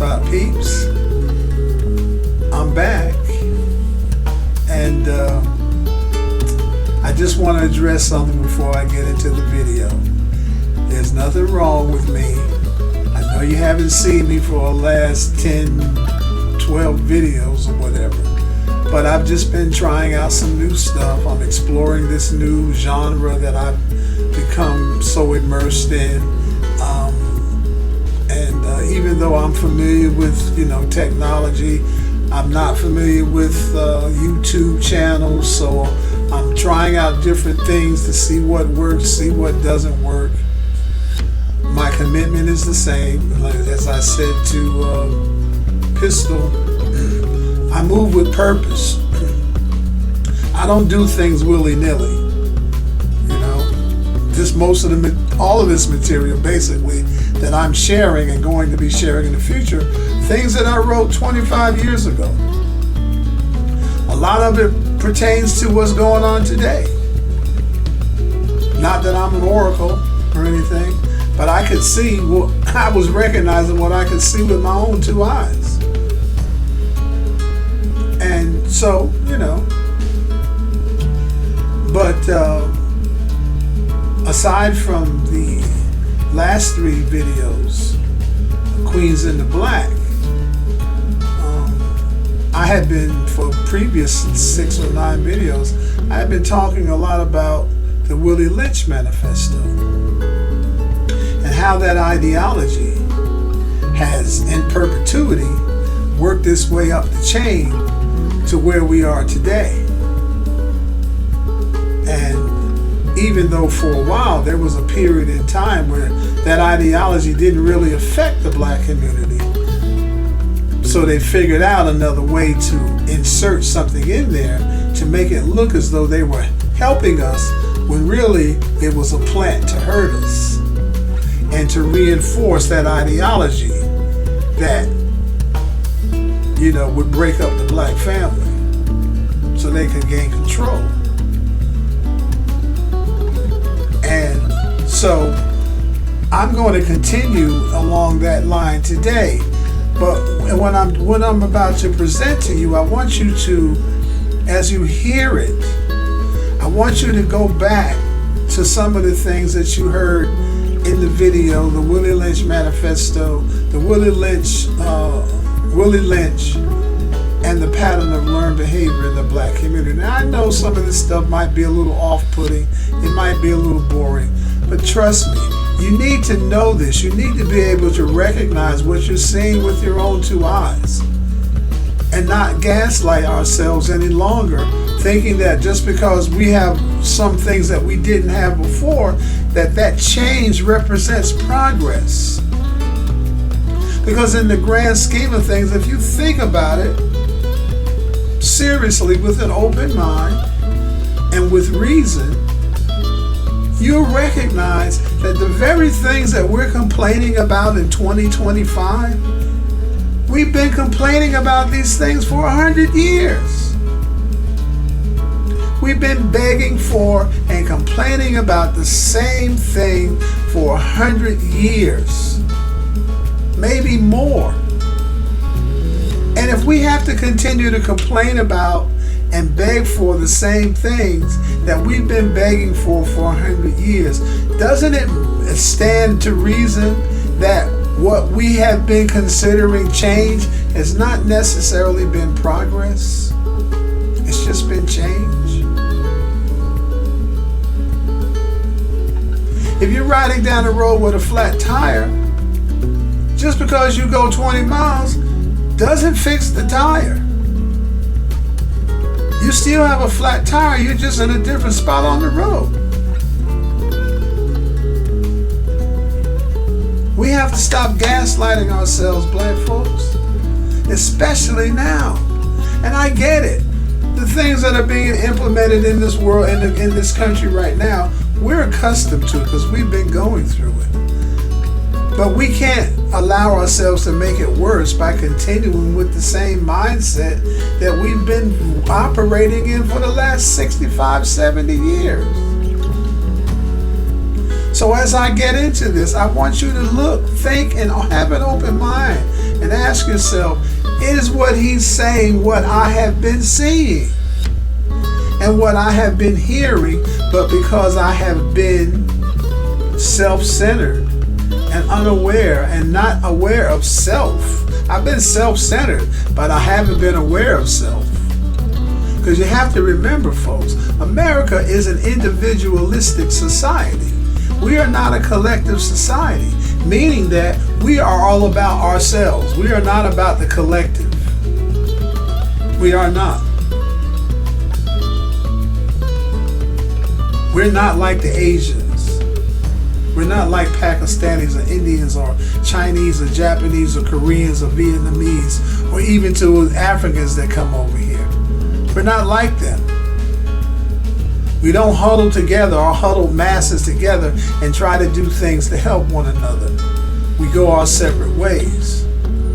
Spot peeps, I'm back, and I just want to address something before I get into the video. There's nothing wrong with me. I know you haven't seen me for the last 10, 12 videos or whatever, but I've just been trying out some new stuff. I'm exploring this new genre that I've become so immersed in. Even though I'm familiar with, technology, I'm not familiar with YouTube channels, so I'm trying out different things to see what works, see what doesn't work. My commitment is the same. As I said to Pistol, I move with purpose. I don't do things willy-nilly. All of this material basically that I'm sharing and going to be sharing in the future, things that I wrote 25 years ago. A lot of it pertains to what's going on today. Not that I'm an oracle or anything, but I could see I was recognizing what I could see with my own two eyes. And so, but aside from the last 3 videos, Queens in the Black, I had been, for previous 6 or 9 videos, I had been talking a lot about the Willie Lynch Manifesto and how that ideology has, in perpetuity, worked its way up the chain to where we are today. And even though for a while there was a period in time where that ideology didn't really affect the black community, so they figured out another way to insert something in there to make it look as though they were helping us, when really it was a plant to hurt us and to reinforce that ideology that would break up the black family so they could gain control. And so I'm going to continue along that line today. But what I'm about to present to you, I want you to, as you hear it, I want you to go back to some of the things that you heard in the video, the Willie Lynch Manifesto, the Willie Lynch, and the pattern of learned behavior in the black community. Now, I know some of this stuff might be a little off-putting, it might be a little boring, but trust me, you need to know this. You need to be able to recognize what you're seeing with your own two eyes and not gaslight ourselves any longer, thinking that just because we have some things that we didn't have before, that change represents progress. Because in the grand scheme of things, if you think about it seriously with an open mind and with reason, you'll recognize that the very things that we're complaining about in 2025, we've been complaining about these things for 100 years. We've been begging for and complaining about the same thing for 100 years, maybe more. And if we have to continue to complain about and beg for the same things that we've been begging for 100 years, doesn't it stand to reason that what we have been considering change has not necessarily been progress? It's just been change. If you're riding down the road with a flat tire, just because you go 20 miles doesn't fix the tire. You still have a flat tire, you're just in a different spot on the road. We have to stop gaslighting ourselves, black folks, especially now. And I get it. The things that are being implemented in this world, in this country right now, we're accustomed to because we've been going through it. But we can't allow ourselves to make it worse by continuing with the same mindset that we've been operating in for the last 65, 70 years. So as I get into this, I want you to look, think, and have an open mind and ask yourself, is what he's saying what I have been seeing and what I have been hearing, but because I have been self-centered and unaware and not aware of self. I've been self-centered, but I haven't been aware of self. Because you have to remember, folks, America is an individualistic society. We are not a collective society, meaning that we are all about ourselves. We are not about the collective. We are not. We're not like the Asians. We're not like Pakistanis or Indians or Chinese or Japanese or Koreans or Vietnamese or even to Africans that come over here. We're not like them. We don't huddle together or huddle masses together and try to do things to help one another. We go our separate ways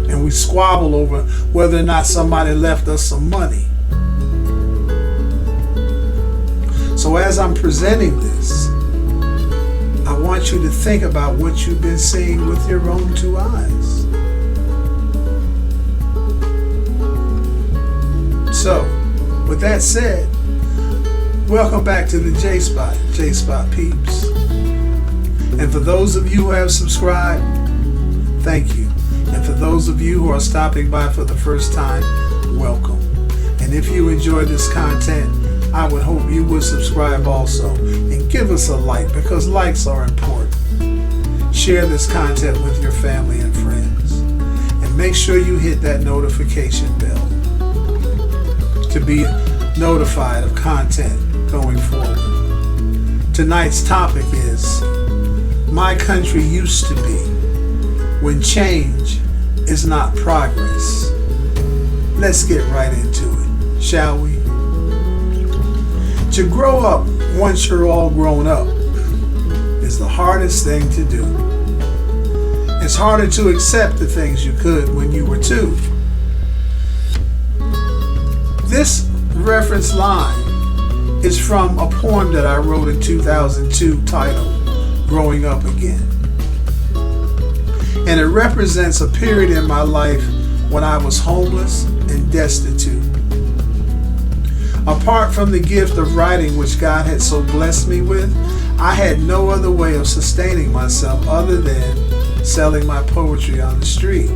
and we squabble over whether or not somebody left us some money. So as I'm presenting this, I want you to think about what you've been seeing with your own two eyes. So, with that said, welcome back to the J-Spot peeps. And for those of you who have subscribed, thank you. And for those of you who are stopping by for the first time, welcome. And if you enjoy this content, I would hope you would subscribe also and give us a like, because likes are important. Share this content with your family and friends. And make sure you hit that notification bell to be notified of content going forward. Tonight's topic is My Country Used to Be, when change is not progress. Let's get right into it, shall we? To grow up once you're all grown up is the hardest thing to do. It's harder to accept the things you could when you were 2. This reference line is from a poem that I wrote in 2002 titled Growing Up Again. And it represents a period in my life when I was homeless and destitute. Apart from the gift of writing which God had so blessed me with, I had no other way of sustaining myself other than selling my poetry on the street.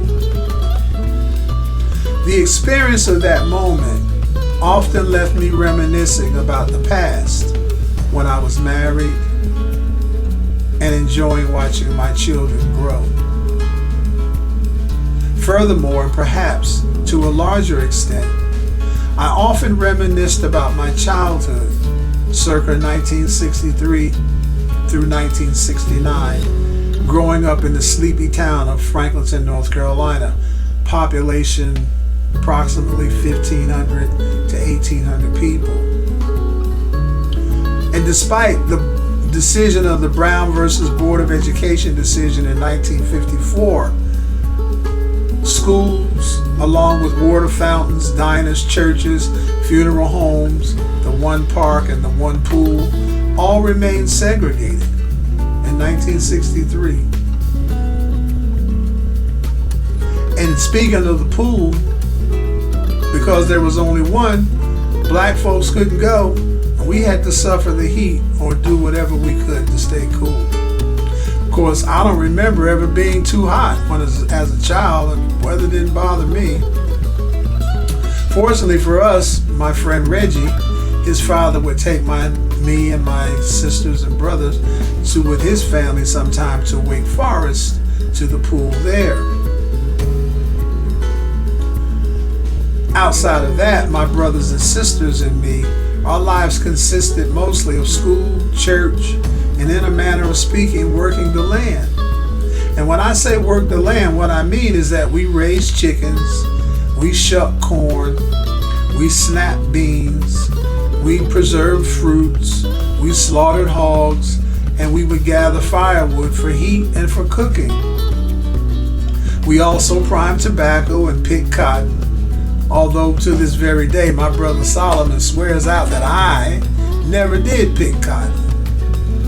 The experience of that moment often left me reminiscing about the past when I was married and enjoying watching my children grow. Furthermore, and perhaps to a larger extent, I often reminisced about my childhood, circa 1963 through 1969, growing up in the sleepy town of Franklinton, North Carolina, population approximately 1,500 to 1,800 people. And despite the decision of the Brown versus Board of Education decision in 1954, schools, along with water fountains, diners, churches, funeral homes, the one park and the one pool, all remained segregated in 1963. And speaking of the pool, because there was only one, black folks couldn't go, and we had to suffer the heat or do whatever we could to stay cool. Of course, I don't remember ever being too hot when as a child, and the weather didn't bother me. Fortunately for us, my friend Reggie, his father would take me and my sisters and brothers with his family sometime to Wake Forest to the pool there. Outside of that, my brothers and sisters and me, our lives consisted mostly of school, church, and in a manner of speaking, working the land. And when I say work the land, what I mean is that we raised chickens, we shucked corn, we snapped beans, we preserved fruits, we slaughtered hogs, and we would gather firewood for heat and for cooking. We also primed tobacco and picked cotton. Although to this very day, my brother Solomon swears out that I never did pick cotton.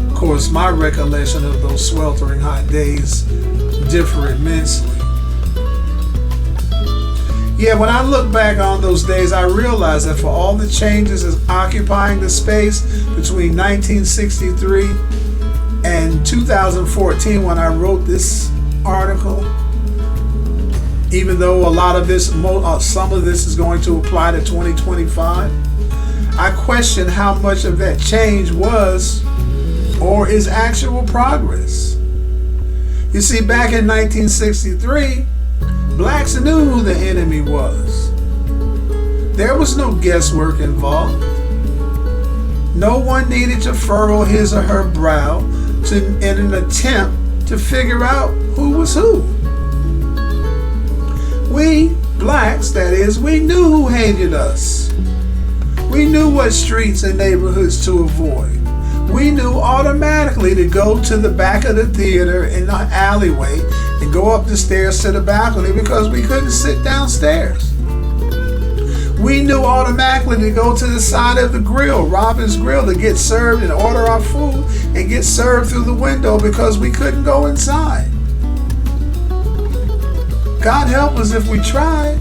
Of course, my recollection of those sweltering hot days differ immensely. Yeah, when I look back on those days, I realize that for all the changes as occupying the space between 1963 and 2014 when I wrote this article, even though a lot of this, some of this is going to apply to 2025, I question how much of that change was or is actual progress. You see, back in 1963, blacks knew who the enemy was. There was no guesswork involved. No one needed to furrow his or her brow in an attempt to figure out who was who. We, blacks that is, we knew who hated us. We knew what streets and neighborhoods to avoid. We knew automatically to go to the back of the theater in the alleyway and go up the stairs to the balcony because we couldn't sit downstairs. We knew automatically to go to the side of the grill, Robin's Grill, to get served and order our food and get served through the window because we couldn't go inside. God help us if we tried.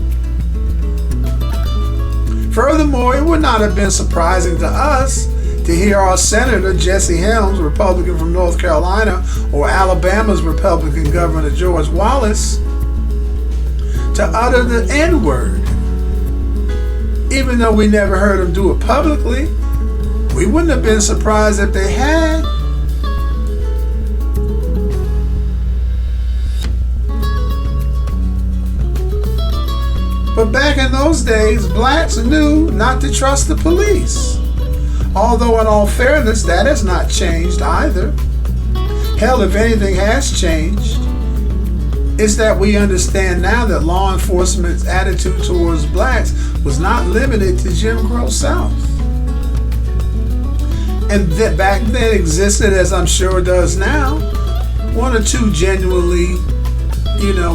Furthermore, it would not have been surprising to us to hear our Senator Jesse Helms, Republican from North Carolina, or Alabama's Republican Governor George Wallace, to utter the N-word. Even though we never heard him do it publicly, we wouldn't have been surprised if they had. But back in those days, blacks knew not to trust the police. Although in all fairness, that has not changed either. Hell, if anything has changed, it's that we understand now that law enforcement's attitude towards blacks was not limited to Jim Crow South. And that back then existed, as I'm sure it does now, one or two genuinely,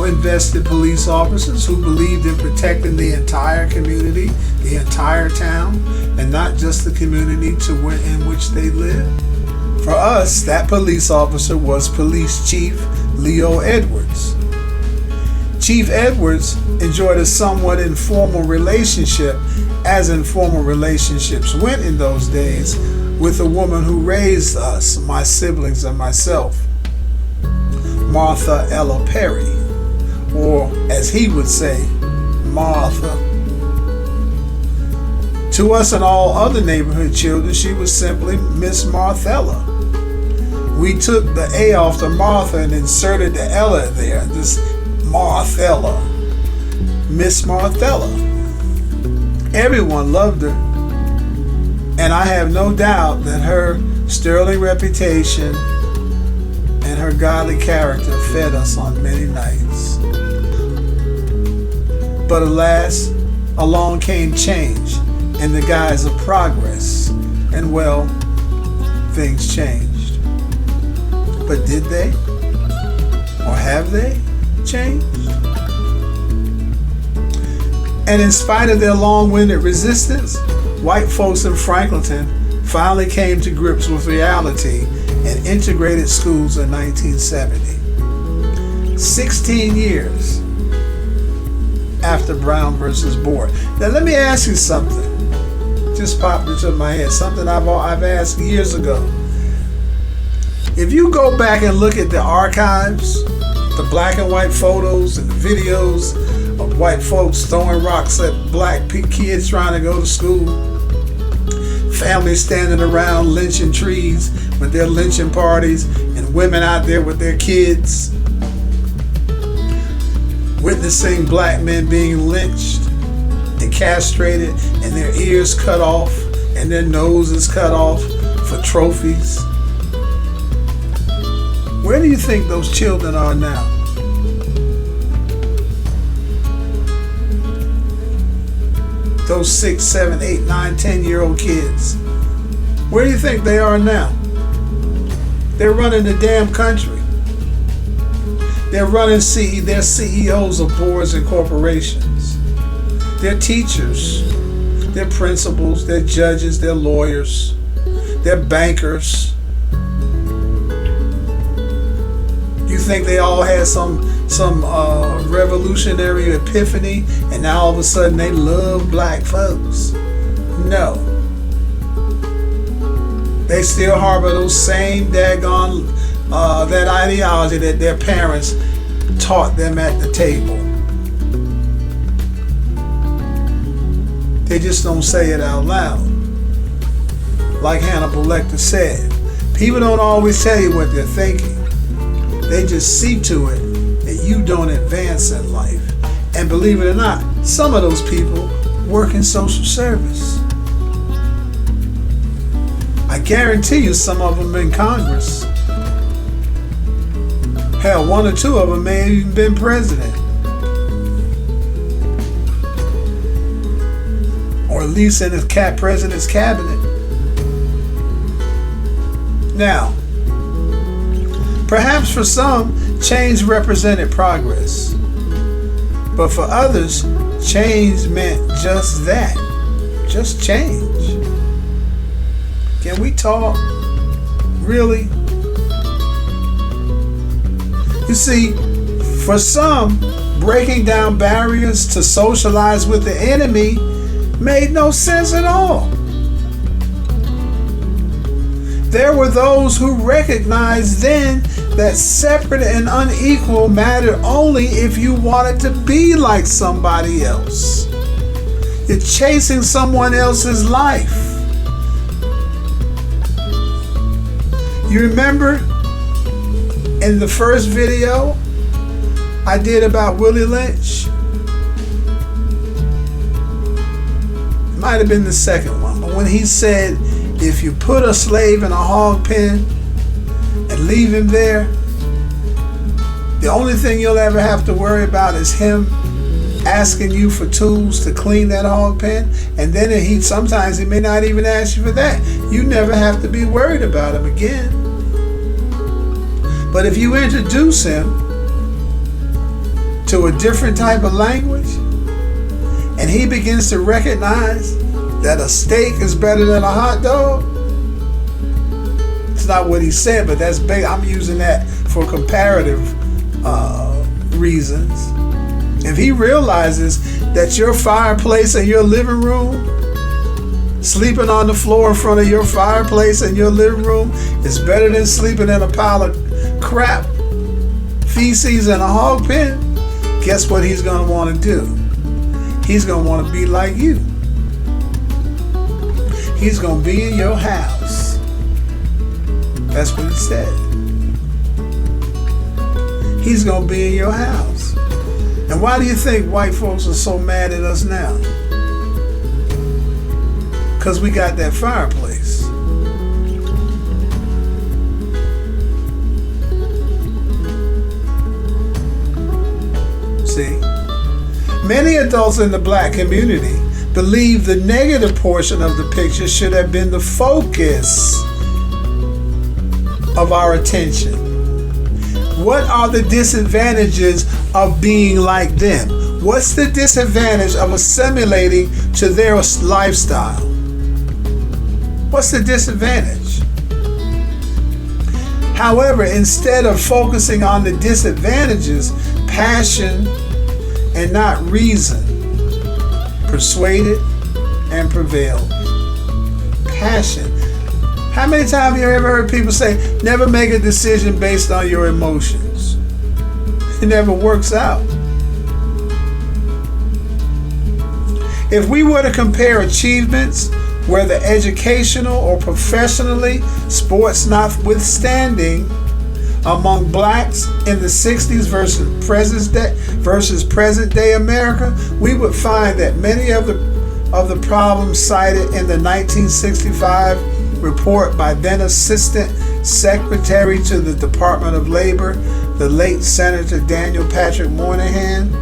invested police officers who believed in protecting the entire community, the entire town, and not just the community in which they live. For us, that police officer was Police Chief Leo Edwards. Chief Edwards enjoyed a somewhat informal relationship, as informal relationships went in those days, with the woman who raised us, my siblings and myself, Martha Ella Perry, or as he would say, Martha. To us and all other neighborhood children, she was simply Miss Marthella. We took the A off the Martha and inserted the Ella there, this Marthella, Miss Marthella. Everyone loved her, and I have no doubt that her sterling reputation and her godly character fed us on many nights. But alas, along came change in the guise of progress, and well, things changed. But did they? Or have they changed? And in spite of their long-winded resistance, white folks in Franklinton finally came to grips with reality and integrated schools in 1970. 16 years after Brown versus Board. Now let me ask you something. Just popped into my head. Something I've asked years ago. If you go back and look at the archives, the black and white photos and videos of white folks throwing rocks at black kids trying to go to school, families standing around lynching trees with their lynching parties, and women out there with their kids, witnessing black men being lynched and castrated and their ears cut off and their noses cut off for trophies. Where do you think those children are now? Those 6, 7, 8, 9, 10-year-old kids. Where do you think they are now? They're running the damn country. They're running they're CEOs of boards and corporations. They're teachers. They're principals. They're judges. They're lawyers. They're bankers. You think they all had some revolutionary epiphany and now all of a sudden they love black folks? No. They still harbor those same daggone that ideology that their parents taught them at the table. They just don't say it out loud. Like Hannibal Lecter said, people don't always tell you what they're thinking. They just see to it that you don't advance in life. And believe it or not, some of those people work in social service. I guarantee you some of them in Congress. Hell, one or two of them may have even been president. Or at least in the president's cabinet. Now, perhaps for some, change represented progress. But for others, change meant just that. Just change. Can we talk? Really? You see, for some, breaking down barriers to socialize with the enemy made no sense at all. There were those who recognized then that separate and unequal mattered only if you wanted to be like somebody else. You're chasing someone else's life. You remember in the first video I did about Willie Lynch? It might have been the second one, but when he said, if you put a slave in a hog pen and leave him there, the only thing you'll ever have to worry about is him asking you for tools to clean that hog pen, and then sometimes he may not even ask you for that. You never have to be worried about him again. But if you introduce him to a different type of language, and he begins to recognize that a steak is better than a hot dog, it's not what he said, but that's big. I'm using that for comparative reasons. If he realizes that your fireplace in your living room, sleeping on the floor in front of your fireplace in your living room, is better than sleeping in a pile of crap, feces, in a hog pen, guess what he's going to want to do? He's going to want to be like you. He's going to be in your house. That's what he said. He's going to be in your house. And why do you think white folks are so mad at us now? Because we got that fireplace. See? Many adults in the black community believe the negative portion of the picture should have been the focus of our attention. What are the disadvantages of being like them? What's the disadvantage of assimilating to their lifestyle? What's the disadvantage? However, instead of focusing on the disadvantages, passion and not reason persuaded and prevailed. Passion. How many times have you ever heard people say, never make a decision based on your emotions? It never works out. If we were to compare achievements, whether educational or professionally, sports notwithstanding, among blacks in the 60s versus present day America, we would find that many of the problems cited in the 1965 report by then Assistant Secretary to the Department of Labor, the late Senator Daniel Patrick Moynihan,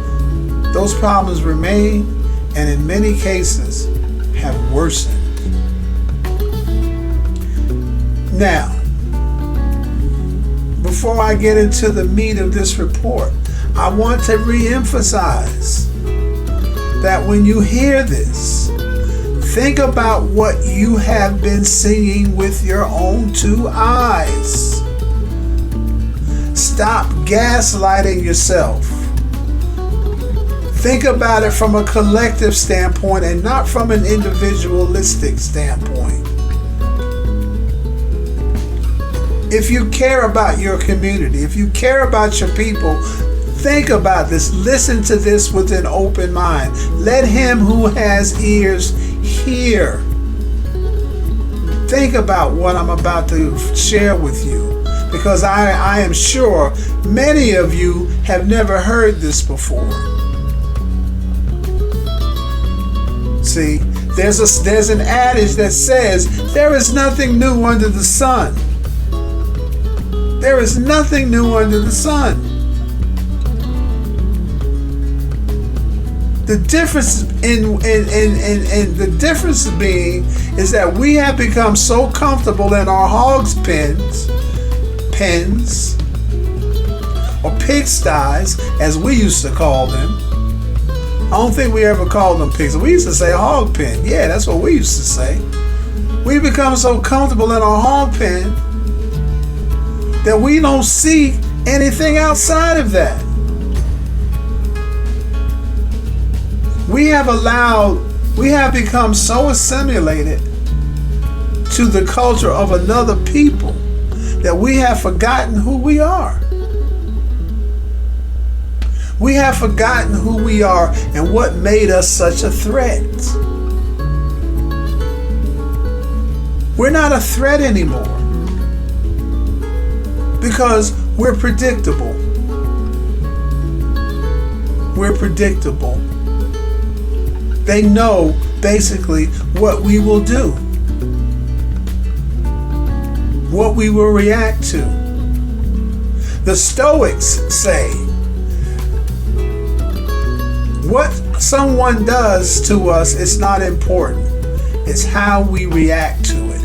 those problems remain and in many cases have worsened. Now, before I get into the meat of this report, I want to re-emphasize that when you hear this, think about what you have been seeing with your own two eyes. Stop gaslighting yourself. Think about it from a collective standpoint and not from an individualistic standpoint. If you care about your community, if you care about your people, think about this. Listen to this with an open mind. Let him who has ears hear. Think about what I'm about to share with you, because I am sure many of you have never heard this before. See, there's an adage that says there is nothing new under the sun. There is nothing new under the sun. The difference the difference being is that we have become so comfortable in our hogs pens, or pigsties, as we used to call them. I don't think we ever called them pigs. We used to say hog pen. Yeah, that's what we used to say. We become so comfortable in our hog pen that we don't see anything outside of that. We have become so assimilated to the culture of another people that we have forgotten who we are. We have forgotten who we are and what made us such a threat. We're not a threat anymore because we're predictable. We're predictable. They know basically what we will do, what we will react to. The Stoics say, what someone does to us is not important. It's how we react to it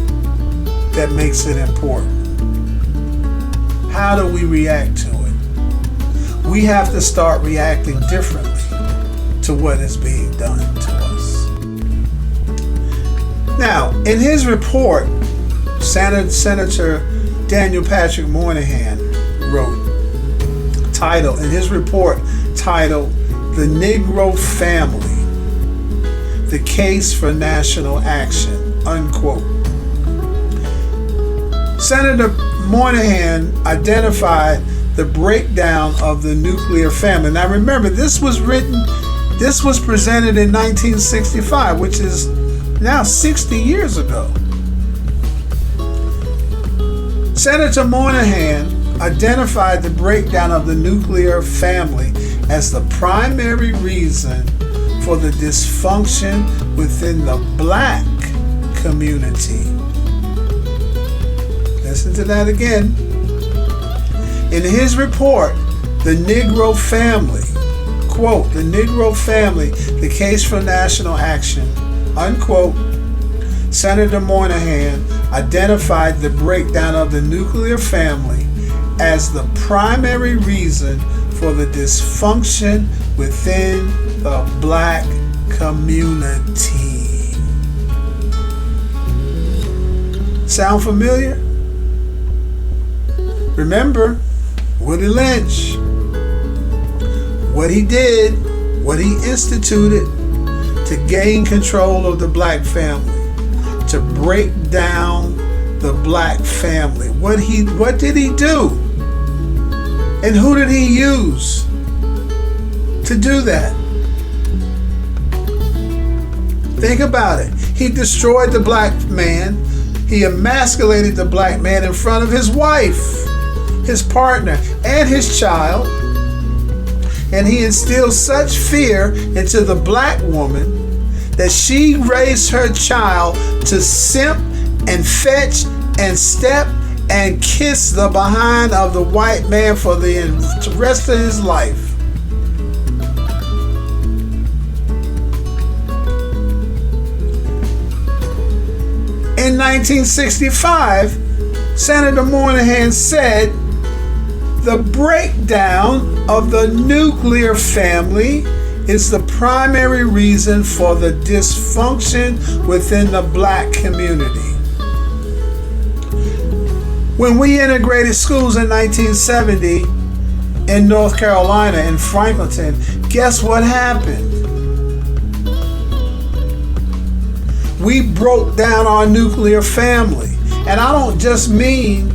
that makes it important. How do we react to it? We have to start reacting differently to what is being done to us. Now, in his report, Senator Daniel Patrick Moynihan wrote, in his report titled, "The Negro Family, the Case for National Action," unquote. Senator Moynihan identified the breakdown of the nuclear family. Now remember, this was presented in 1965, which is now 60 years ago. Senator Moynihan identified the breakdown of the nuclear family as the primary reason for the dysfunction within the black community. Listen to that again. In his report, The Negro Family, quote, "The Negro Family, the Case for National Action," unquote, Senator Moynihan identified the breakdown of the nuclear family as the primary reason for the dysfunction within the black community. Sound familiar? Remember Willie Lynch, what he did, what he instituted to gain control of the black family, to break down the black family. What did he do? And who did he use to do that? Think about it. He destroyed the black man. He emasculated the black man in front of his wife, his partner, and his child. And he instilled such fear into the black woman that she raised her child to simp and fetch and step and kiss the behind of the white man for the rest of his life. In 1965, Senator Moynihan said the breakdown of the nuclear family is the primary reason for the dysfunction within the black community. When we integrated schools in 1970, in North Carolina, in Franklinton, guess what happened? We broke down our nuclear family. And I don't just mean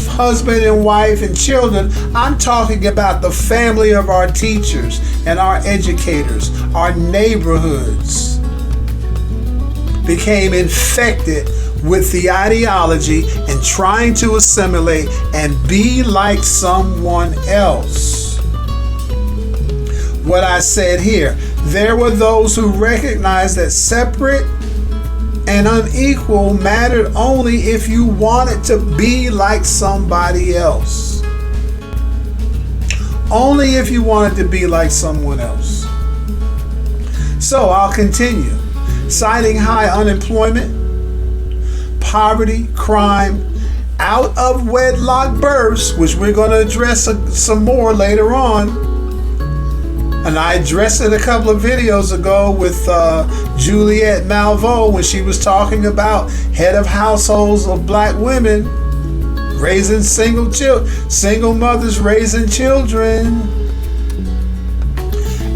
husband and wife and children. I'm talking about the family of our teachers and our educators. Our neighborhoods became infected with the ideology and trying to assimilate and be like someone else. What I said here, there were those who recognized that separate and unequal mattered only if you wanted to be like somebody else. Only if you wanted to be like someone else. So I'll continue. Citing high unemployment, poverty, crime, out of wedlock births, which we're going to address some more later on. And I addressed it a couple of videos ago with Juliette Malveaux when she was talking about head of households of black women raising single mothers raising children.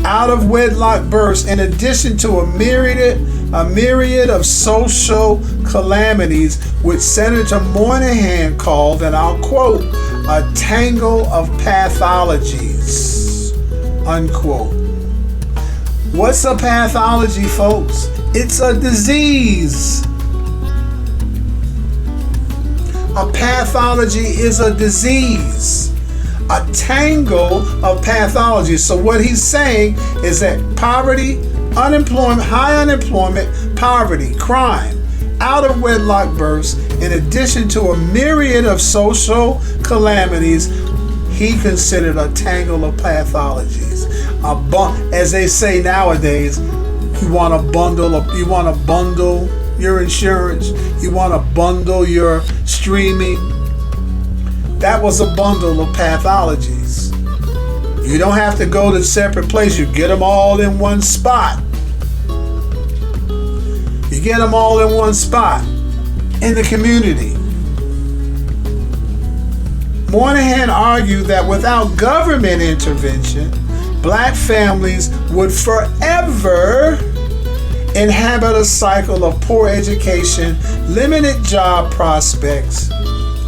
Out of wedlock births, in addition to a myriad of social calamities, which Senator Moynihan called, and I'll quote, a tangle of pathologies. Unquote. What's a pathology, folks? It's a disease. A pathology is a disease. A tangle of pathologies. So what he's saying is that poverty, unemployment, high unemployment, poverty, crime, out of wedlock births, in addition to a myriad of social calamities, he considered a tangle of pathologies. As they say nowadays, you want to bundle your insurance, you want to bundle your streaming. That was a bundle of pathologies. You don't have to go to separate places. You get them all in one spot. You get them all in one spot in the community. Moynihan argued that without government intervention, black families would forever inhabit a cycle of poor education, limited job prospects,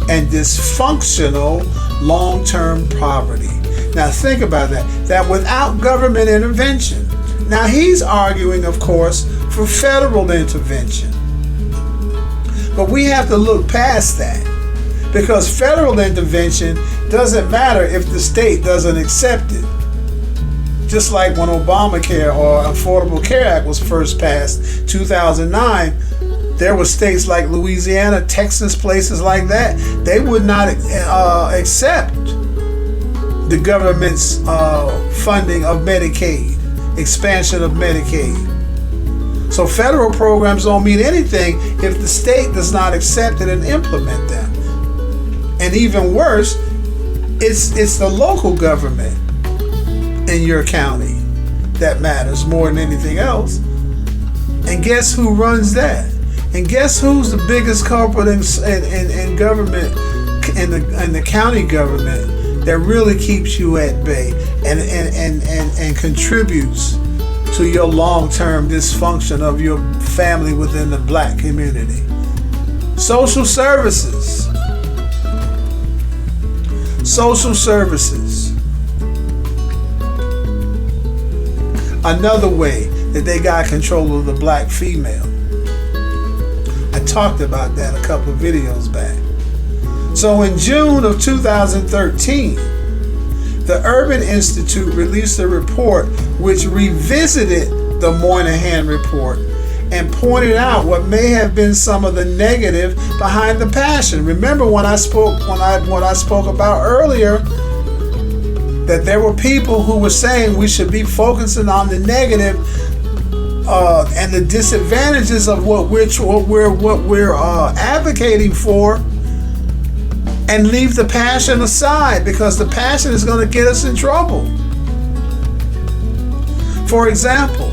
and dysfunctional long-term poverty. Now think about that without government intervention. Now he's arguing, of course, for federal intervention. But we have to look past that, because federal intervention doesn't matter if the state doesn't accept it. Just like when Obamacare or Affordable Care Act was first passed, 2009, there were states like Louisiana, Texas, places like that. They would not accept the government's funding of Medicaid, expansion of Medicaid. So federal programs don't mean anything if the state does not accept it and implement them. And even worse, it's the local government in your county that matters more than anything else. And guess who runs that? And guess who's the biggest culprit in government, in the county government, that really keeps you at bay and contributes to your long-term dysfunction of your family within the black community? Social services. Social services. Another way that they got control of the black female. I talked about that a couple of videos back. So in June of 2013, the Urban Institute released a report which revisited the Moynihan report and pointed out what may have been some of the negative behind the passion. Remember when I spoke about earlier that there were people who were saying we should be focusing on the negative and the disadvantages of what we're advocating for, and leave the passion aside, because the passion is going to get us in trouble. For example,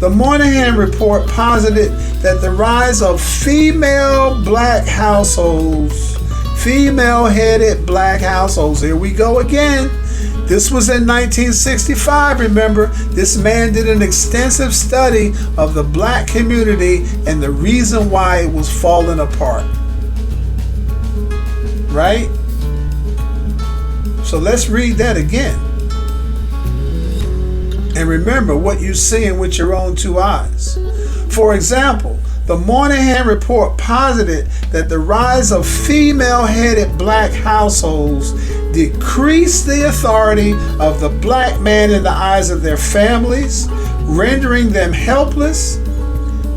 the Moynihan report posited that the rise of female black households female-headed black households. Here we go again. This was in 1965, remember? This man did an extensive study of the black community and the reason why it was falling apart. Right? So let's read that again. And remember what you're seeing with your own two eyes. For example, the Moynihan Report posited that the rise of female-headed black households decreased the authority of the black man in the eyes of their families, rendering them helpless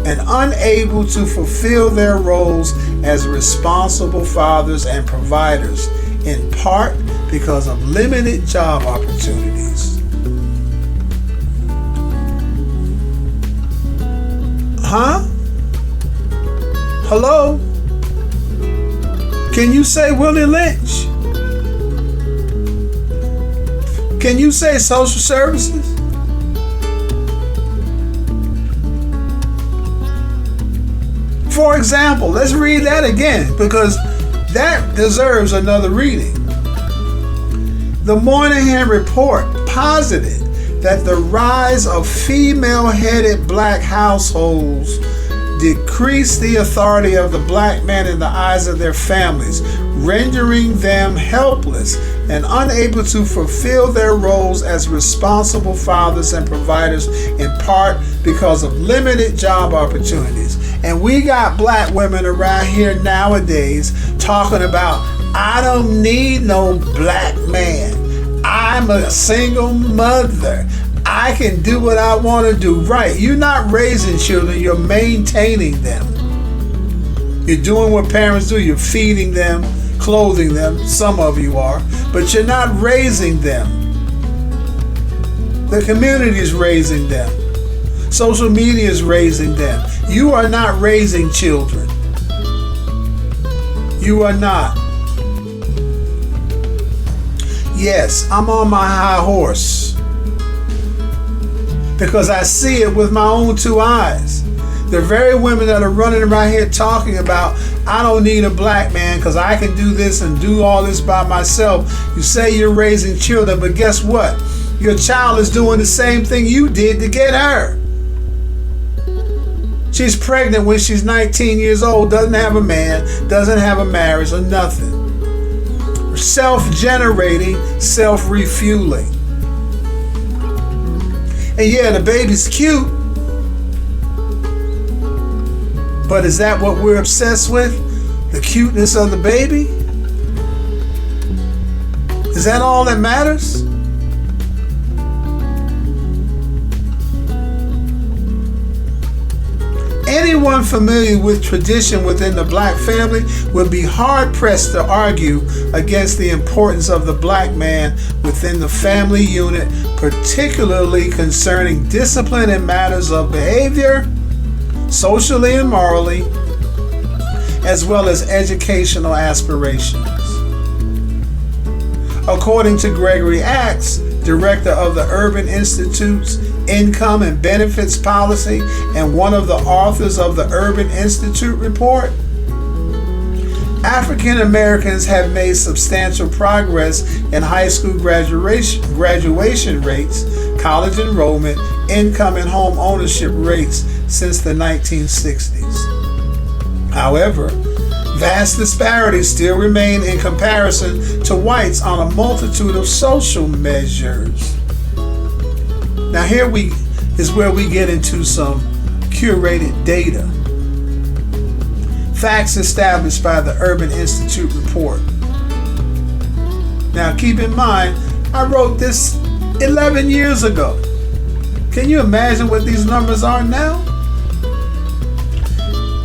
and unable to fulfill their roles as responsible fathers and providers, in part because of limited job opportunities. Huh? Hello? Can you say Willie Lynch? Can you say social services? For example, let's read that again because that deserves another reading. The Moynihan Report posited that the rise of female-headed black households decreased the authority of the black man in the eyes of their families, rendering them helpless and unable to fulfill their roles as responsible fathers and providers, in part because of limited job opportunities. And we got black women around here nowadays talking about, I don't need no black man. I'm a single mother. I can do what I want to do. Right. You're not raising children. You're maintaining them. You're doing what parents do. You're feeding them, clothing them. Some of you are. But you're not raising them. The community is raising them. Social media is raising them. You are not raising children. You are not. Yes, I'm on my high horse because I see it with my own two eyes. The very women that are running around here talking about, I don't need a black man because I can do this and do all this by myself. You say you're raising children, but guess what? Your child is doing the same thing you did to get her. She's pregnant when she's 19 years old, doesn't have a man, doesn't have a marriage or nothing. Self-generating, self-refueling. And yeah, the baby's cute, but is that what we're obsessed with? The cuteness of the baby? Is that all that matters? Anyone familiar with tradition within the black family would be hard-pressed to argue against the importance of the black man within the family unit, particularly concerning discipline in matters of behavior, socially and morally, as well as educational aspirations. According to Gregory Axe, director of the Urban Institute's Income and Benefits Policy and one of the authors of the Urban Institute report, African Americans have made substantial progress in high school graduation rates, college enrollment, income and home ownership rates since the 1960s. However, vast disparities still remain in comparison to whites on a multitude of social measures. Now here is where we get into some curated data. Facts established by the Urban Institute report. Now keep in mind, I wrote this 11 years ago. Can you imagine what these numbers are now?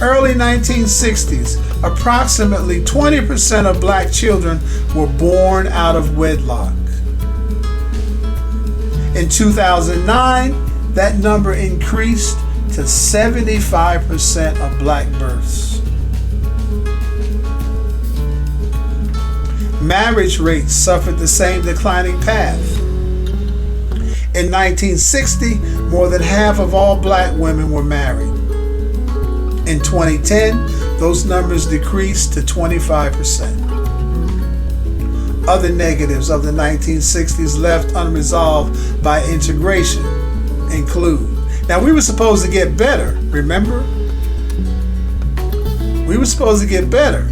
Early 1960s, approximately 20% of black children were born out of wedlock. In 2009, that number increased to 75% of black births. Marriage rates suffered the same declining path. In 1960, more than half of all black women were married. In 2010, those numbers decreased to 25%. Other negatives of the 1960s left unresolved by integration include, now we were supposed to get better, remember? We were supposed to get better.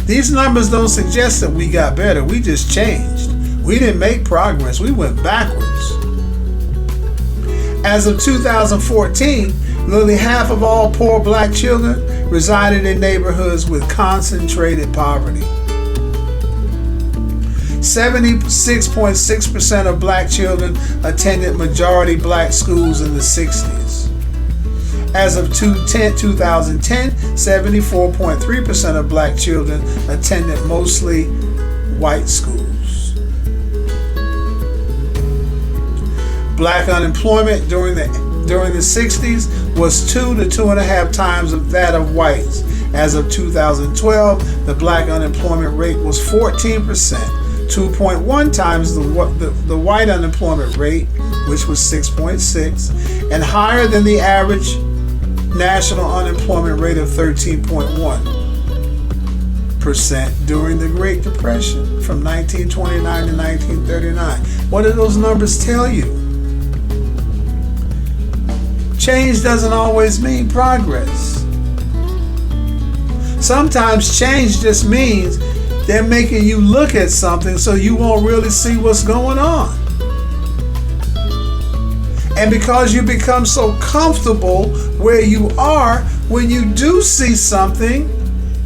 These numbers don't suggest that we got better, we just changed. We didn't make progress, we went backwards. As of 2014, nearly half of all poor black children resided in neighborhoods with concentrated poverty. 76.6% of black children attended majority black schools in the 60s. As of 2010, 74.3% of black children attended mostly white schools. Black unemployment during the 60s was 2 to 2.5 times of that of whites. As of 2012, the black unemployment rate was 14%, 2.1 times the white unemployment rate, which was 6.6, and higher than the average national unemployment rate of 13.1% during the Great Depression from 1929 to 1939. What do those numbers tell you? Change doesn't always mean progress. Sometimes change just means they're making you look at something so you won't really see what's going on. And because you become so comfortable where you are, when you do see something,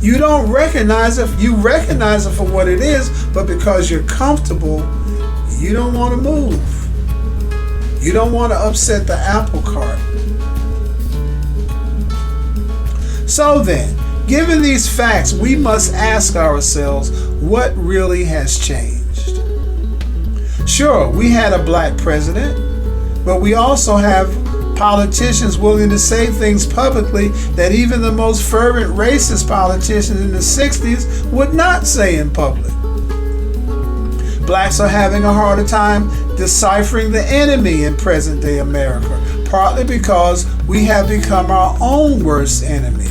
you don't recognize it. You recognize it for what it is, but because you're comfortable, you don't want to move. You don't want to upset the apple cart. So then, given these facts, we must ask ourselves what really has changed. Sure, we had a black president, but we also have politicians willing to say things publicly that even the most fervent racist politicians in the 60s would not say in public. Blacks are having a harder time deciphering the enemy in present-day America, partly because we have become our own worst enemy,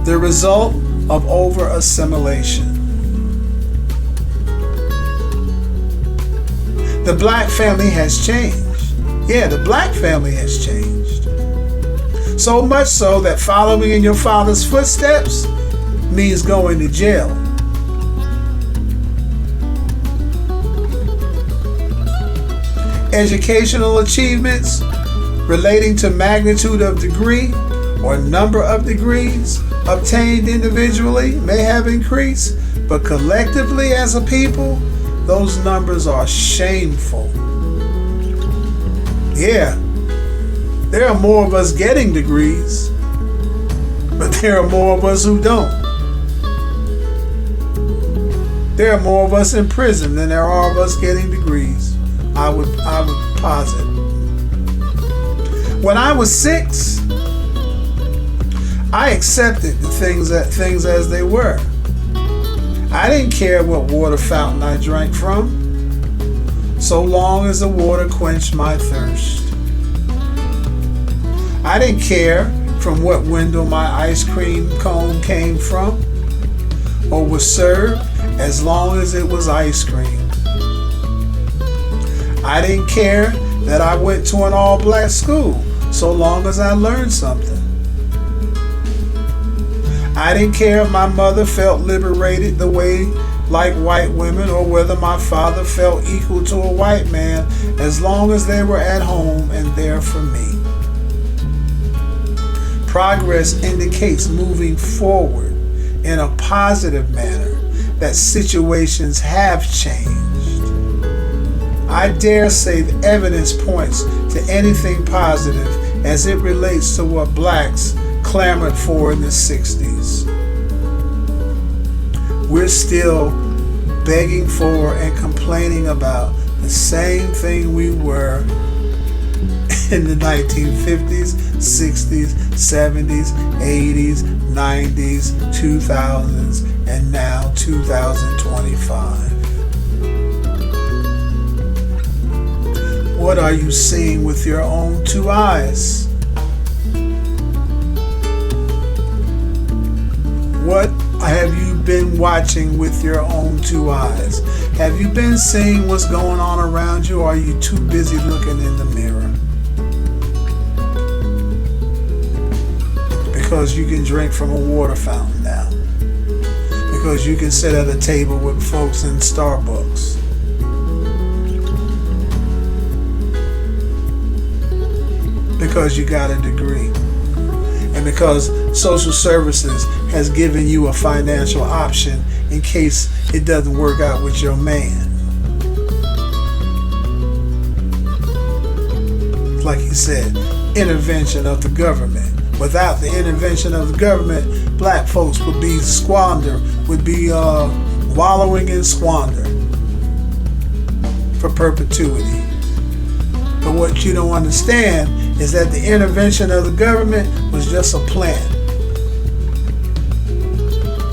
the result of over-assimilation. The black family has changed. Yeah, the black family has changed. So much so that following in your father's footsteps means going to jail. Educational achievements relating to magnitude of degree or number of degrees obtained individually may have increased, but collectively as a people, those numbers are shameful. Yeah, there are more of us getting degrees, but there are more of us who don't. There are more of us in prison than there are of us getting degrees. I would posit. When I was 6, I accepted the things as they were. I didn't care what water fountain I drank from, so long as the water quenched my thirst. I didn't care from what window my ice cream cone came from or was served, as long as it was ice cream. I didn't care that I went to an all-black school, so long as I learned something. I didn't care if my mother felt liberated the way like white women, or whether my father felt equal to a white man, as long as they were at home and there for me. Progress indicates moving forward in a positive manner, that situations have changed. I dare say the evidence points to anything positive as it relates to what blacks clamored for in the 60s. We're still begging for and complaining about the same thing we were in the 1950s, 60s, 70s, 80s, 90s, 2000s, and now 2025. What are you seeing with your own 2 eyes? What have you been been watching with your own two eyes? Have you been seeing what's going on around you, or are you too busy looking in the mirror? Because you can drink from a water fountain now. Because you can sit at a table with folks in Starbucks. Because you got a degree. And because social services has given you a financial option in case it doesn't work out with your man. Like he said, intervention of the government. Without the intervention of the government, black folks would be wallowing in squander for perpetuity. But what you don't understand is that the intervention of the government was just a plant.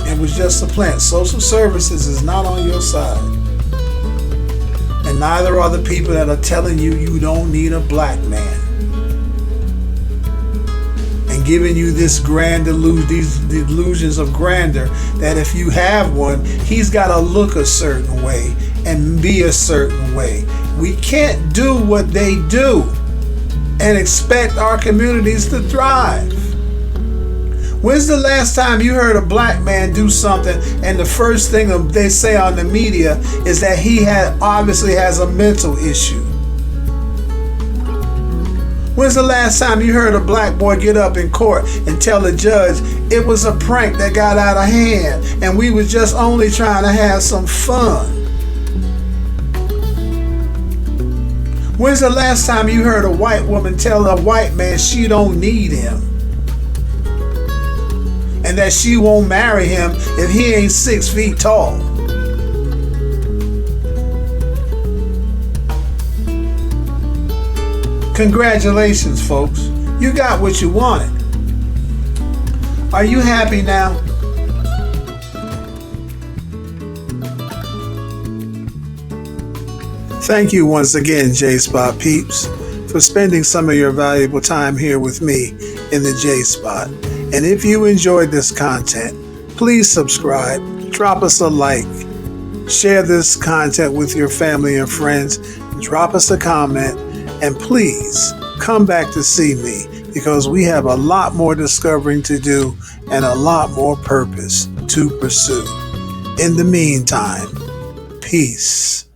It was just a plant. Social services is not on your side. And neither are the people that are telling you you don't need a black man. And giving you this grand these delusions of grandeur that if you have one, he's got to look a certain way and be a certain way. We can't do what they do and expect our communities to thrive. When's the last time you heard a black man do something and the first thing they say on the media is that he obviously has a mental issue? When's the last time you heard a black boy get up in court and tell the judge it was a prank that got out of hand and we was just only trying to have some fun? When's the last time you heard a white woman tell a white man she don't need him and that she won't marry him if he ain't 6 feet tall? Congratulations, folks. You got what you wanted. Are you happy now? Thank you once again, J-Spot peeps, for spending some of your valuable time here with me in the J-Spot. And if you enjoyed this content, please subscribe, drop us a like, share this content with your family and friends, drop us a comment, and please come back to see me because we have a lot more discovering to do and a lot more purpose to pursue. In the meantime, peace.